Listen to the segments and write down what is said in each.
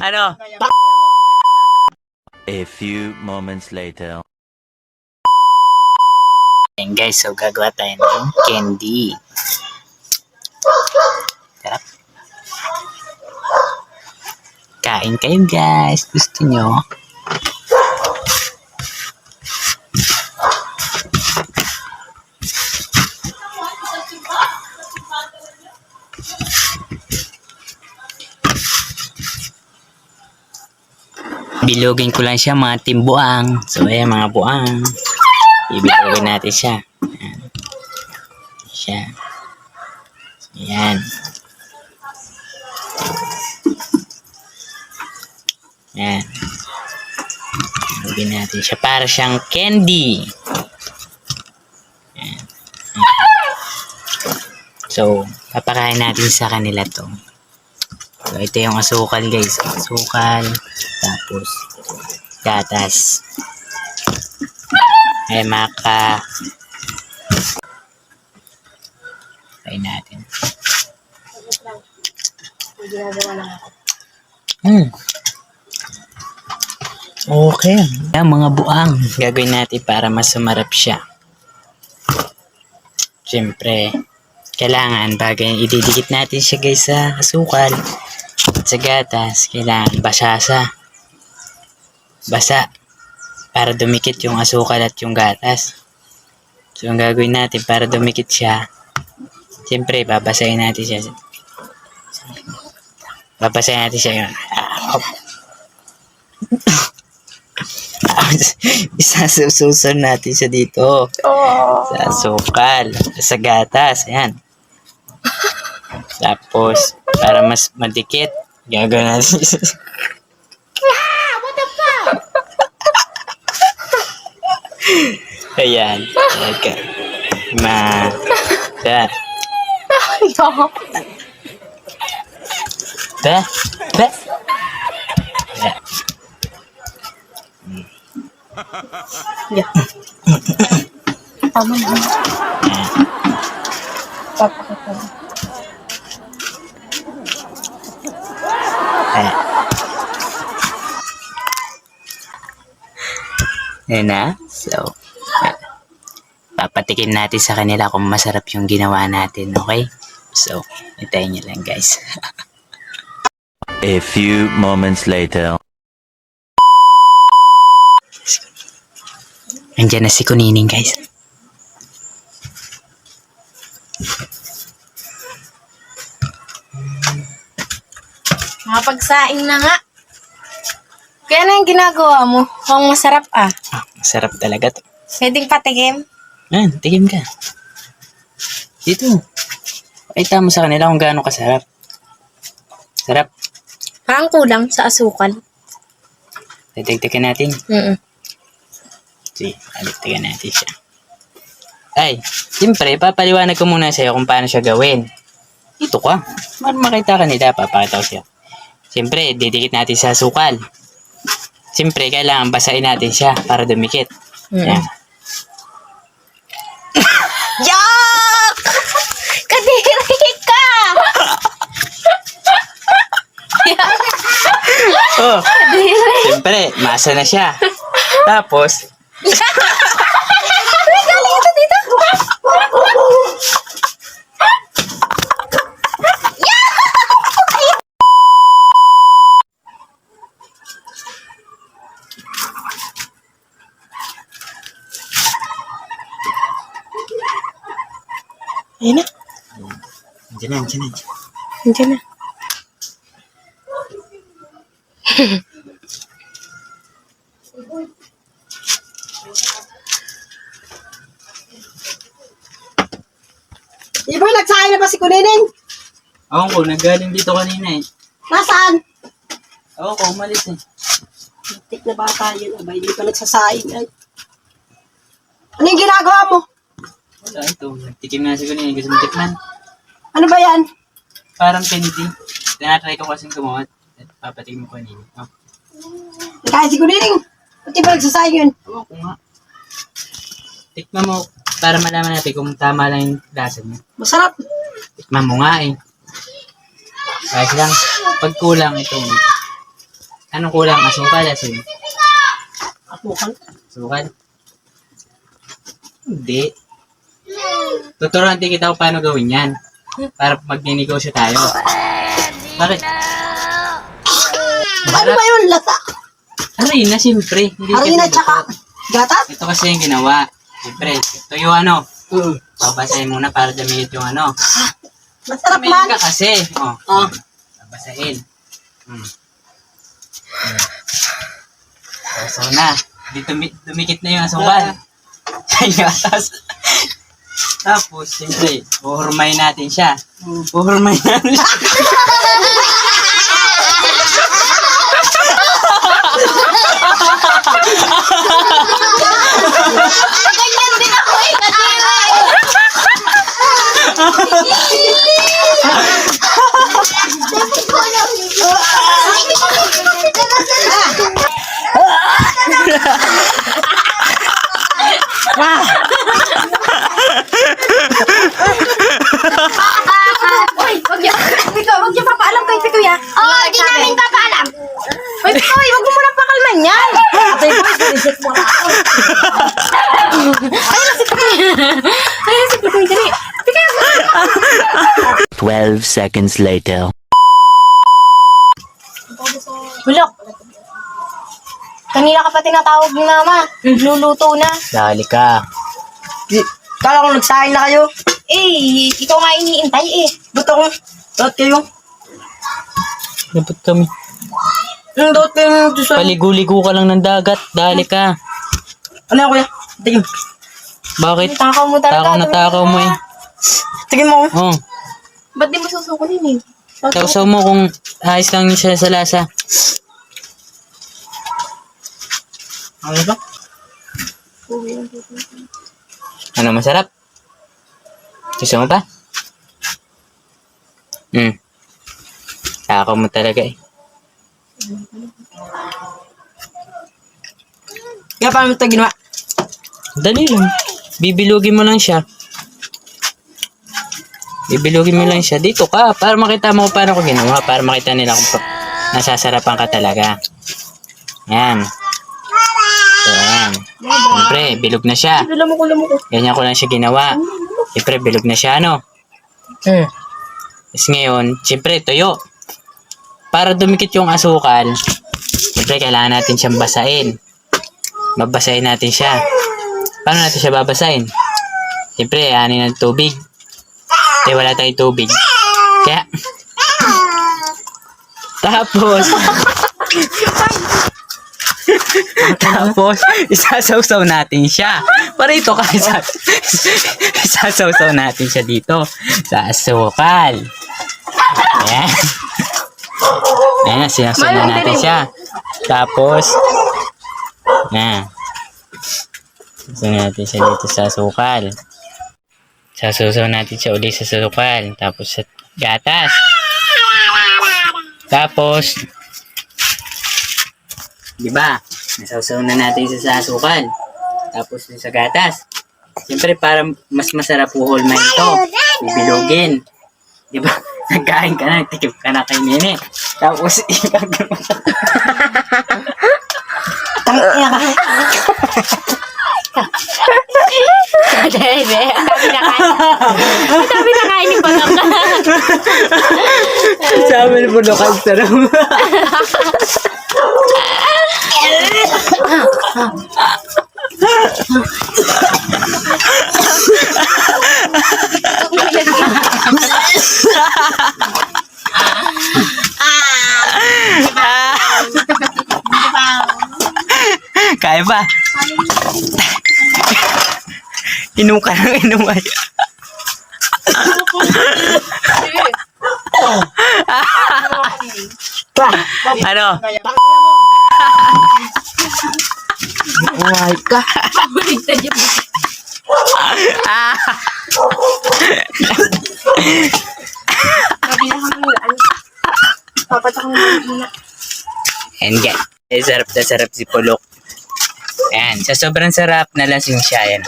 Ano? A few moments later. Ayan guys, so gagawa tayo ng candy. Sarap. Kain kayo guys. Gusto nyo? Bilogin ko lang siya mga timbuang. So ayan mga buang. Ibilogin natin siya. Ayan. Siya. Ayan. Ayan. Bilogin natin siya para siyang candy. Ayan. So, papakain natin sa kanila to. So, ito yung asukal guys. Asukal. Tapos, gatas. Ay, maka. Kain natin. Okay. Yan, mga buang. Gagawin natin para mas sumarap siya. Siyempre, kailangan bagay ididikit natin siya guys sa asukal. At sa gatas, kailangan basa para dumikit yung asukal at yung gatas. So, ang gagawin natin para dumikit siya, siyempre, babasahin natin siya. Babasahin natin siya yun. Isasususan natin siya dito. Sa asukal, sa gatas. Ayan. Tapos, para mas madikit, gagawin natin siya. Ayan. Okay. Da. Ya. Tama na. Papakita. Ayan na. So, papatikin natin sa kanila kung masarap yung ginawa natin. Okay? So, hintayin nyo lang guys. A few moments later. Andiyan na si Kunining guys. Nakapagsaing na nga. Kaya na yung ginagawa mo. Mukhang masarap ah. Masarap talaga to. Pwedeng patikim. Ayan, tigim ka. Dito. Pakita mo sa kanila kung gaano kasarap. Sarap. Parang kulang sa asukal. Titigtikin natin. Sige, aligtigan natin siya. Ay, siyempre, papaliwanag ko muna sa'yo kung paano siya gawin. Dito ka. Para makita ka nila, papakita ko siya. Siyempre, didikit natin sa asukal. Siyempre, kailangan basahin natin siya para dumikit. Yan. Yak! Kadiri ka! Oh, siyempre, masa na siya. Tapos, Ayun na. Andiyan na. Andiyan na. Di ba nagsahin na ba si Kunining? ako ko, nagaling dito kanina eh. Nasaan? Ako ko, umalis eh. Tik na bata yun. Abay, hindi pa nagsasaing. Ay. Ano yung ginagawa mo? Wala, ito. Nagtikim na siguro niya. Gusto mo tikman? Ano ba yan? Parang candy. Tinatry ko kasing gumawa. Papatikim ko kanina. Oh. Nagkain si Kunining. Ba't di ba nagsasaing yun? Oo ko nga. Tikman mo para malaman natin kung tama lang yung lasa niya. Masarap. Tikman mo nga eh. Kahit lang, pag kulang ito. Anong kulang? Asukal, asin? Asukal. Asukal? Hindi. Tuturuan din kita kung paano gawin yan. Para magninegosyo tayo. Bakit? Ano ba yun? Lata? Harina, siyempre. Hindi Harina siya tsaka gatas? ito kasi yung ginawa. Siyempre, ito yung ano. Mm. Babasahin muna para dumikit yung ano. Masarap Tumingin man. ka kasi. Oh. Oh. Babasahin. So na. Di dumikit na yung asukal. Yung gatas. Tapos, siyempre, uhurmayin natin siya. Uhurmayin natin siya. Ganyan din ako eh. Wag niyo papaalam kay Kuya. Oo, di namin papaalam. Uy, wag mo munang pakalman yan. Ate boy, sinisip mo na ako. Ayun si Kuya. Dali. 12 seconds later. Bulok. Kanina ka pa tinatawag ni Mama. Luluto na. Dali ka. Kala ko nagsahin na kayo. Eh, ikaw nga iniintay eh. Ba't ako? Ba't kayo? Dapat kami. Ba't kayo sa... Paligo-ligo ka lang ng dagat. Dali ka. Ano yan, kuya? Tingin. Bakit? Takaw mo talaga. Takaw na takaw mo eh. Tingin mo. Oh. Ba't di mo susukunin eh? Tausaw mo kung ayos lang siya sa lasa. Ano ba? Ano masarap? Gusto mo pa? Takaw mo talaga eh. Kaya paano mo ito ginawa? Dali lang. Bibilugin mo lang siya. Bibilugin mo lang siya. Dito ka. Para makita mo kung paano ko ginawa. Para makita nila kung nasasarapan ka talaga. Yan. So, yan. Siyempre, bilog na siya. Alam mo ko. Ganyan ko lang siya ginawa. Siyempre, bilog na siya, ano? Tapos ngayon, siyempre, tuyo. Para dumikit yung asukal, siyempre, kailangan natin siyang basahin. Babasahin natin siya. Paano natin siya babasahin? Siyempre, anin ng tubig. Eh, wala tayong tubig. Kaya, tapos, isasawsaw natin siya. Para ito ka, isasawsaw natin siya dito sa asukal. Ayan. Ayan, sinasawsaw na natin siya. Tapos, na. Sinasawsaw natin siya dito sa asukal. Sasawsaw natin siya ulit sa asukal. Tapos, sa gatas. Tapos, diba? Nasawsaw na natin sa asukal. Tapos sa gatas. Siyempre, para mas masarap uhol man ito, bibilogin. Diba? Nagkain ka na, nagtikip ka na kay Nene. Tapos, ikagano sa... Tangina ka. Dahil eh. Ang dami na kain ni Palang ka. Sabi ni Puno ka, sarap. Kaya ba? Inom ka ng inom ay. Ano? Uway ka. Baligtad yung papatak mo muna. And guys, sarap na sarap si Pulok. Ayan, sa sobrang sarap, nalasing siya. Ayan.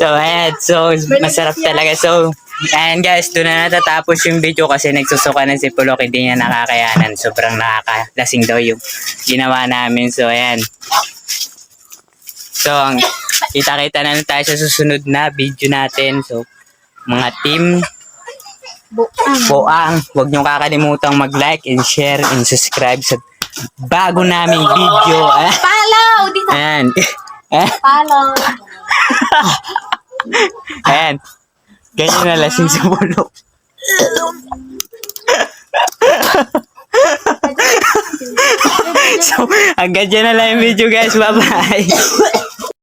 So, ayan. So, masarap talaga. So, ayan guys, doon na natatapos yung video kasi nagsusuka na si Pulok. Hindi niya nakakayanan. Sobrang nakakalasing daw yung ginawa namin. So, ayan. So, kita-kita na lang tayo sa susunod na video natin. So, mga team Boang, huwag niyong kakalimutang mag-like and share and subscribe sa bago naming video. Follow! Dito! Ayan. Follow! Ayan. Ganyan na lasing sa Pulok. So, hanggang dyan na lang yung video guys. Bye-bye.